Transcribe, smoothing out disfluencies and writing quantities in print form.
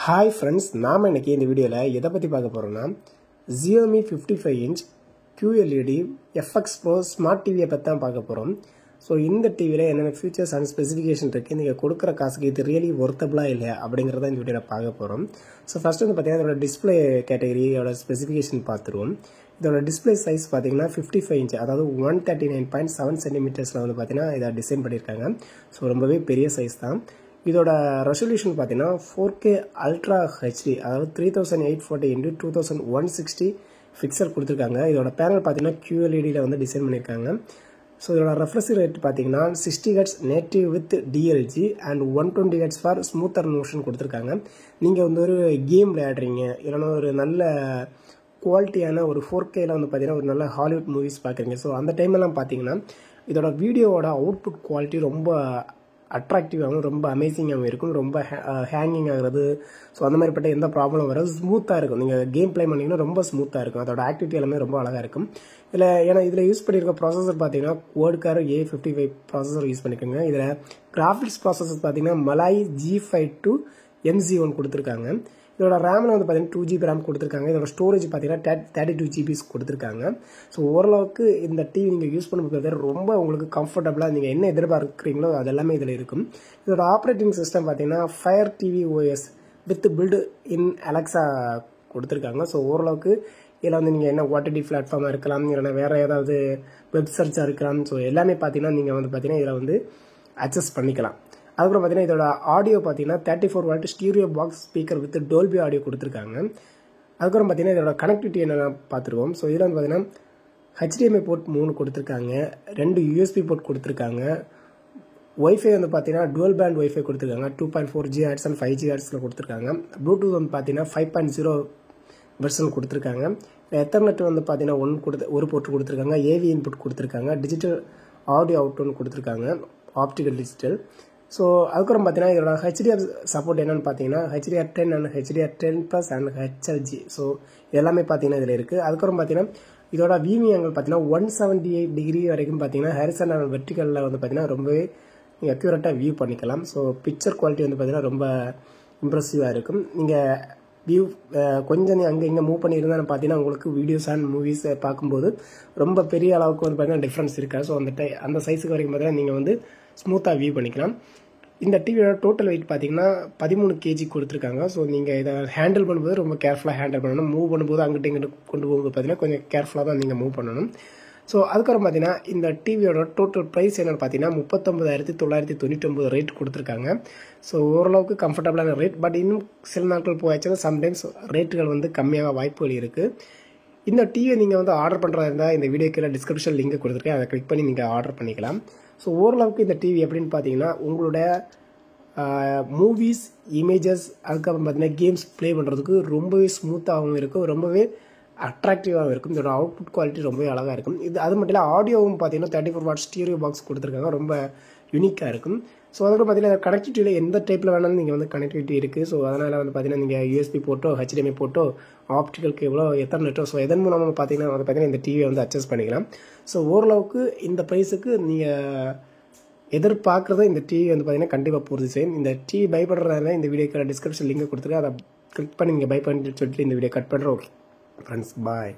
Hi friends, நாம் இன்றைக்கி இந்த வீடியோவில் எதை பற்றி பார்க்க போகிறோம்னா Xiaomi 55 inch QLED FX Pro smart டிவியை பற்றி தான் பார்க்க போகிறோம். ஸோ இந்த டிவியில் என்னென்ன ஃபீச்சர்ஸ் அண்ட் ஸ்பெசிஃபிகேஷன் இருக்குது, நீங்கள் கொடுக்குற காசுக்கு இது ரியலி ஒர்த்தபிளாக இல்லையா அப்படிங்கிறத இந்த வீடியோவில் பார்க்க போகிறோம். ஸோ ஃபஸ்ட்டு வந்து பார்த்தீங்கன்னா இதோட டிஸ்பிளே கேட்டகரியோட ஸ்பெசிஃபிகேஷன் பார்த்துருவோம். இதோட டிஸ்பிளே சைஸ் பார்த்தீங்கன்னா 55 இன்ச், அதாவது 139.7 சென்டிமீட்டர்ஸில் வந்து பார்த்தீங்கன்னா இதை டிசைன் பண்ணியிருக்காங்க. ஸோ ரொம்பவே பெரிய சைஸ் தான். இதோட ரெசல்யூஷன் பார்த்தீங்கன்னா 4K அல்ட்ரா ஹெச்டி, அதாவது 3840 × 2160 பிக்சல் கொடுத்துருக்காங்க. இதோட பேனல் பார்த்தீங்கன்னா QLEDயில் வந்து டிசைன் பண்ணியிருக்காங்க. ஸோ இதோட ரெஃப்ரெஷ் ரேட் பார்த்தீங்கன்னா 60 Hz native with DLG and 120 Hz for smoother motion கொடுத்துருக்காங்க. நீங்கள் வந்து ஒரு கேம் விளையாடுறீங்க, இல்லைன்னா ஒரு நல்ல குவாலிட்டியான ஒரு 4Kயில் வந்து பார்த்தீங்கன்னா ஒரு நல்ல ஹாலிவுட் மூவிஸ் பார்க்குறீங்க. ஸோ அந்த டைம்லாம் பார்த்தீங்கன்னா இதோட வீடியோவோட அவுட்புட் குவாலிட்டி ரொம்ப அட்ராக்டிவாகவும் ரொம்ப அமேசிங்காகவும் இருக்கும். ரொம்ப ஹேங்கிங் ஆகிறது, ஸோ அந்த மாதிரிப்பட்ட எந்த ப்ராப்ளம் வராது. ஸ்மூத்தாக இருக்கும். நீங்கள் கேம் ப்ளே பண்ணிங்கன்னா ரொம்ப ஸ்மூத்தாக இருக்கும். அதோட ஆக்டிவிட்டி எல்லாமே ரொம்ப அழகாக இருக்கும். இதில் யூஸ் பண்ணியிருக்க ப்ராசஸர் பார்த்தீங்கன்னா Quad-Core A55 ப்ராசஸர் யூஸ் பண்ணிக்கோங்க. இதில் கிராஃபிக்ஸ் ப்ராசஸர் பார்த்தீங்கன்னா Mali G52 MZ1 கொடுத்துருக்காங்க. இதோட ரேமில் வந்து பார்த்தீங்கன்னா 2GB ரேம் கொடுத்துருக்காங்க. இதோட ஸ்டோரேஜ் பார்த்தீங்கன்னா 32 GB கொடுத்துருக்காங்க. ஸோ ஓரளவுக்கு இந்த டிவி நீங்கள் யூஸ் பண்ணும்போது ரொம்ப உங்களுக்கு கம்ஃபர்டபுளாக நீங்கள் என்ன எதிர்பார்க்குறீங்களோ அது எல்லாமே இதில் இருக்கும். இதோட ஆப்ரேட்டிங் சிஸ்டம் பார்த்தீங்கன்னா Fire TV OS with built in Alexa கொடுத்துருக்காங்க. ஸோ ஓரளவுக்கு இதில் வந்து நீங்கள் என்ன OTT பிளாட்ஃபார்மாக இருக்கலாம், இல்லைன்னா வேறு ஏதாவது வெப் சர்ச்சாக இருக்கலாம். ஸோ எல்லாமே பார்த்தீங்கன்னா நீங்கள் வந்து பார்த்தீங்கன்னா இதில் வந்து அட்ஜஸ்ட் பண்ணிக்கலாம். அதுக்கப்புறம் பார்த்தீங்கன்னா இதோட ஆடியோ பார்த்தீங்கன்னா 34 what stereo box speaker with டோல்பி audio கொடுத்துருக்காங்க. அதுக்கப்புறம் பார்த்தீங்கன்னா இதோட கனெக்டிவிட்டி என்னென்ன பார்த்துருவோம். ஸோ இதில் வந்து பார்த்தீங்கன்னா HDMI போர்ட் 3 கொடுத்துருக்காங்க, 2 USB போர்ட் கொடுத்துருக்காங்க. ஒய்ஃபை வந்து பார்த்தீங்கன்னா டுவல் பேண்ட் ஒய்ஃபை கொடுத்துருக்காங்க. 2.4 GHz அண்ட் 5 GHzல கொடுத்துருக்காங்க. ப்ளூடூத் வந்து பார்த்தீங்கன்னா 5.0 வெர்ஷன் கொடுத்துருக்காங்க. எத்தர்நெட் வந்து பார்த்தீங்கன்னா ஒரு போர்ட் கொடுத்துருக்காங்க. AV இன்புட் கொடுத்துருக்காங்க. டிஜிட்டல் ஆடியோ அவுட் ஒன்று கொடுத்துருக்காங்க, ஆப்டிக்கல் டிஜிட்டல். ஸோ அதுக்கப்புறம் பார்த்தீங்கன்னா இதோட HDR சப்போர்ட் என்னென்னு பார்த்தீங்கன்னா HDR10 and HDR10+ and HLG. So எல்லாமே பார்த்தீங்கன்னா இதில் இருக்குது. அதுக்கப்புறம் பார்த்தீங்கன்னா இதோட வியூவிங் ஆங்கிள் பார்த்தீங்கன்னா 178 டிகிரி வரைக்கும் பார்த்தீங்கன்னா ஹாரிசான் அண்ட் வெர்டிகலில் வந்து பார்த்தீங்கன்னா ரொம்பவே நீங்கள் அக்யூரேட்டாக வியூ பண்ணிக்கலாம். ஸோ பிக்சர் குவாலிட்டி வந்து பார்த்தீங்கன்னா ரொம்ப இம்ப்ரெசிவாக இருக்கும். நீங்கள் வியூ கொஞ்சம் அங்கே இங்கே மூவ் பண்ணியிருந்தாலும் பார்த்தீங்கன்னா உங்களுக்கு வீடியோஸ் அண்ட் மூவிஸ் பார்க்கும்போது ரொம்ப பெரிய அளவுக்கு வந்து பார்த்தீங்கன்னா டிஃப்ரென்ஸ் இருக்காது. ஸோ அந்த சைஸுக்கு வரைக்கும் பார்த்தீங்கன்னா நீங்கள் வந்து ஸ்மூத்தாக வியூ பண்ணிக்கலாம். இந்த டிவியோட டோட்டல் வெயிட் பார்த்தீங்கன்னா 13 kg கொடுத்துருக்காங்க. ஸோ நீங்கள் இதை ஹேண்டில் பண்ணும்போது ரொம்ப கேர்ஃபுல்லாக ஹேண்டில் பண்ணணும். மூவ் பண்ணும்போது அங்கிட்ட இங்கிட்ட கொண்டு போகும்போது பார்த்தீங்கன்னா கொஞ்சம் கேர்ஃபுல்லாக தான் நீங்கள் மூவ் பண்ணணும். ஸோ அதுக்கப்புறம் பார்த்தீங்கன்னா இந்த டிவியோட டோட்டல் ப்ரைஸ் என்னென்னு பார்த்தீங்கன்னா 39,999 ரேட் கொடுத்துருக்காங்க. ஸோ ஓரளவுக்கு கம்ஃபர்டபுளான ரேட். பட் இன்னும் சில நாட்கள் போயாச்சுன்னா சம்டைம்ஸ் ரேட்டுகள் வந்து கம்மியாக வாய்ப்புகள் இருக்குது. இந்த டிவியை நீங்கள் வந்து ஆர்டர் பண்ணுறதா இருந்தால் இந்த வீடியோ கீழே டிஸ்கிரிப்ஷன் லிங்க் கொடுத்துருக்கேன், அதை கிளிக் பண்ணி நீங்கள் ஆர்டர் பண்ணிக்கலாம். ஸோ ஓரளவுக்கு இந்த டிவி எப்படின்னு பார்த்தீங்கன்னா உங்களோட மூவிஸ், இமேஜஸ், அதுக்கப்புறம் பார்த்தீங்கன்னா கேம்ஸ் ப்ளே பண்ணுறதுக்கு ரொம்பவே ஸ்மூத்தாகவும் இருக்கும், ரொம்பவே அட்ராக்டிவாகவும் இருக்கும். இதோட அவுட்புட் குவாலிட்டி ரொம்பவே அழகாக இருக்கும். அது மட்டும் இல்லை, ஆடியோவும் பார்த்தீங்கன்னா 34 வாட் ஸ்டீரியோ பாக்ஸ் கொடுத்துருக்காங்க, ரொம்ப யூனிக்காக இருக்கும். ஸோ அதுக்கப்புறம் பார்த்தீங்கன்னா கனெக்டிவிட்டியில் எந்த டைப்பில் வேணாலும் நீங்கள் வந்து கனெக்டிவிட்டி இருக்குது. ஸோ அதனால் வந்து பார்த்தீங்கன்னா நீங்கள் USB போட்டோ, HDMI போட்டோ, ஆப்டிக்கல் கேபிளோ, எத்தர்நெட்டோ, ஸோ எதன் மூலமாக பார்த்தீங்கன்னா இந்த டிவியை வந்து அட்ஜஸ்ட் பண்ணிக்கலாம். ஸோ ஓரளவுக்கு இந்த ப்ரைஸுக்கு நீங்கள் எதிர்பார்க்குறத இந்த டிவி வந்து பார்த்தீங்கன்னா கண்டிப்பாக பூர்த்தி செய்யும். இந்த டிவி பயப்படுறதால இந்த வீடியோக்கான டிஸ்கிரிப்ஷன் லிங்க் கொடுத்துருக்கேன், அதை கிளிக் பண்ணி நீங்கள் பை பண்ணிட்டு சொல்லிட்டு இந்த வீடியோ கட் பண்ணுறோம். ஓகே ஃப்ரெண்ட்ஸ், பாய்.